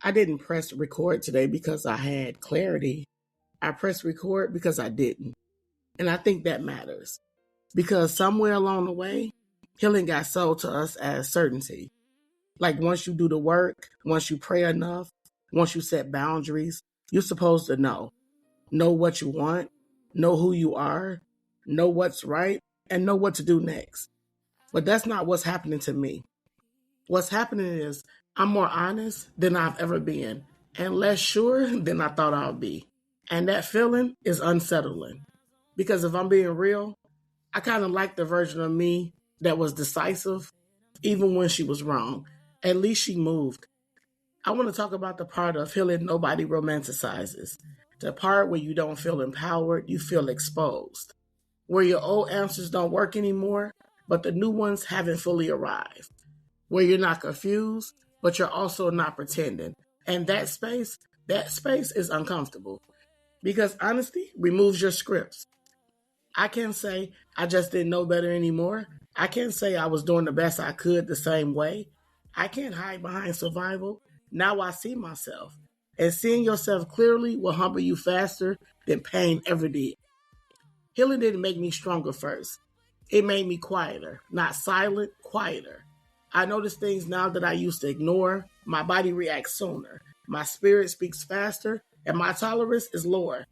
I didn't press record today because I had clarity. I pressed record because I didn't. And I think that matters because somewhere along the way, healing got sold to us as certainty. Like once you do the work, once you pray enough, once you set boundaries, you're supposed to know what you want, know who you are, know what's right, and know what to do next. But that's not what's happening to me. What's happening is I'm more honest than I've ever been and less sure than I thought I'd be. And that feeling is unsettling because if I'm being real, I kind of like the version of me that was decisive even when she was wrong. At least she moved. I want to talk about the part of healing nobody romanticizes. The part where you don't feel empowered, you feel exposed. Where your old answers don't work anymore, but the new ones haven't fully arrived. Where you're not confused, but you're also not pretending. And that space is uncomfortable. Because honesty removes your scripts. I can't say I just didn't know better anymore. I can't say I was doing the best I could the same way. I can't hide behind survival. Now I see myself. And seeing yourself clearly will humble you faster than pain ever did. Healing didn't make me stronger first. It made me quieter, not silent, quieter. I notice things now that I used to ignore. My body reacts sooner. My spirit speaks faster, and my tolerance is lower.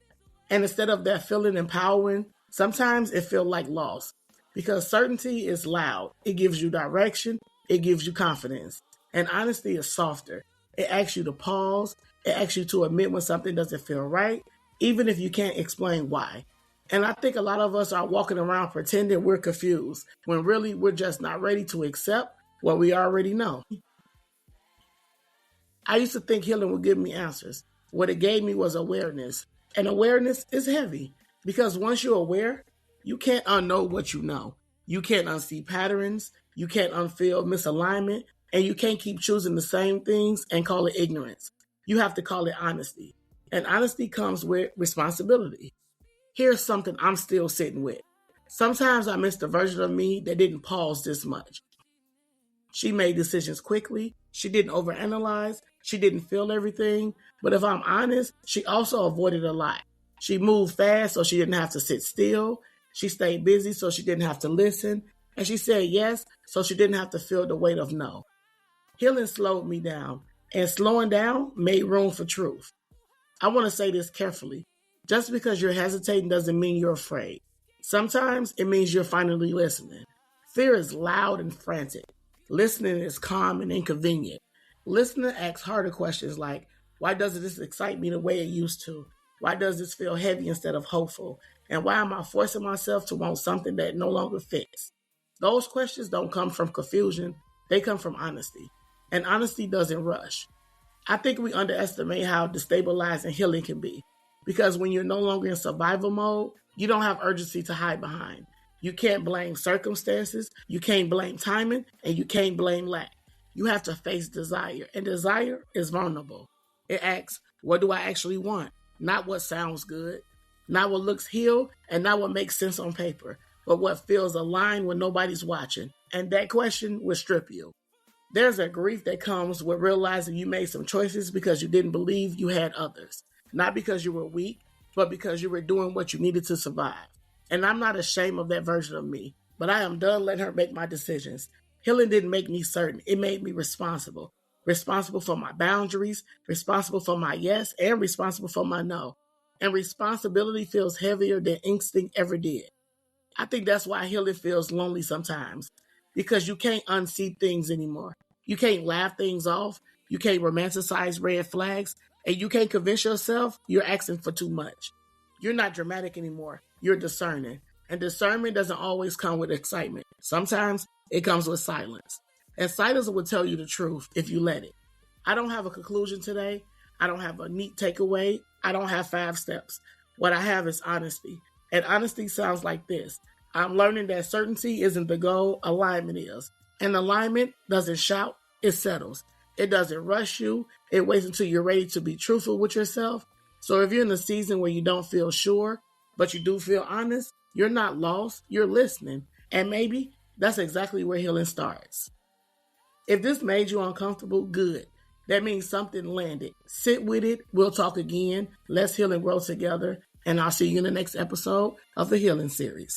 And instead of that feeling empowering, sometimes it feels like loss. Because certainty is loud. It gives you direction. It gives you confidence. And honesty is softer. It asks you to pause. It asks you to admit when something doesn't feel right, even if you can't explain why. And I think a lot of us are walking around pretending we're confused, when really we're just not ready to accept what we already know. I used to think healing would give me answers. What it gave me was awareness. And awareness is heavy because once you're aware, you can't unknow what you know. You can't unsee patterns. You can't unfeel misalignment. And you can't keep choosing the same things and call it ignorance. You have to call it honesty. And honesty comes with responsibility. Here's something I'm still sitting with. Sometimes I miss the version of me that didn't pause this much. She made decisions quickly. She didn't overanalyze. She didn't feel everything. But if I'm honest, she also avoided a lot. She moved fast so she didn't have to sit still. She stayed busy so she didn't have to listen. And she said yes so she didn't have to feel the weight of no. Healing slowed me down, and slowing down made room for truth. I want to say this carefully. Just because you're hesitating doesn't mean you're afraid. Sometimes it means you're finally listening. Fear is loud and frantic. Listening is calm and inconvenient. Listening asks harder questions like, why doesn't this excite me the way it used to? Why does this feel heavy instead of hopeful? And why am I forcing myself to want something that no longer fits? Those questions don't come from confusion. They come from honesty. And honesty doesn't rush. I think we underestimate how destabilizing healing can be. Because when you're no longer in survival mode, you don't have urgency to hide behind. You can't blame circumstances, you can't blame timing, and you can't blame lack. You have to face desire, and desire is vulnerable. It asks, what do I actually want? Not what sounds good, not what looks healed, and not what makes sense on paper, but what feels aligned when nobody's watching. And that question will strip you. There's a grief that comes with realizing you made some choices because you didn't believe you had others. Not because you were weak, but because you were doing what you needed to survive. And I'm not ashamed of that version of me, but I am done letting her make my decisions. Healing didn't make me certain. It made me responsible. Responsible for my boundaries, responsible for my yes, and responsible for my no. And responsibility feels heavier than instinct ever did. I think that's why healing feels lonely sometimes, because you can't unsee things anymore. You can't laugh things off. You can't romanticize red flags. And you can't convince yourself you're asking for too much. You're not dramatic anymore. You're discerning. And discernment doesn't always come with excitement. Sometimes it comes with silence. And silence will tell you the truth if you let it. I don't have a conclusion today. I don't have a neat takeaway. I don't have 5 steps. What I have is honesty. And honesty sounds like this. I'm learning that certainty isn't the goal, alignment is. And alignment doesn't shout, it settles. It doesn't rush you. It waits until you're ready to be truthful with yourself. So if you're in a season where you don't feel sure, but you do feel honest, you're not lost, you're listening. And maybe that's exactly where healing starts. If this made you uncomfortable, good. that means something landed. Sit with it. We'll talk again. Let's heal and grow together. And I'll see you in the next episode of the Healing Series.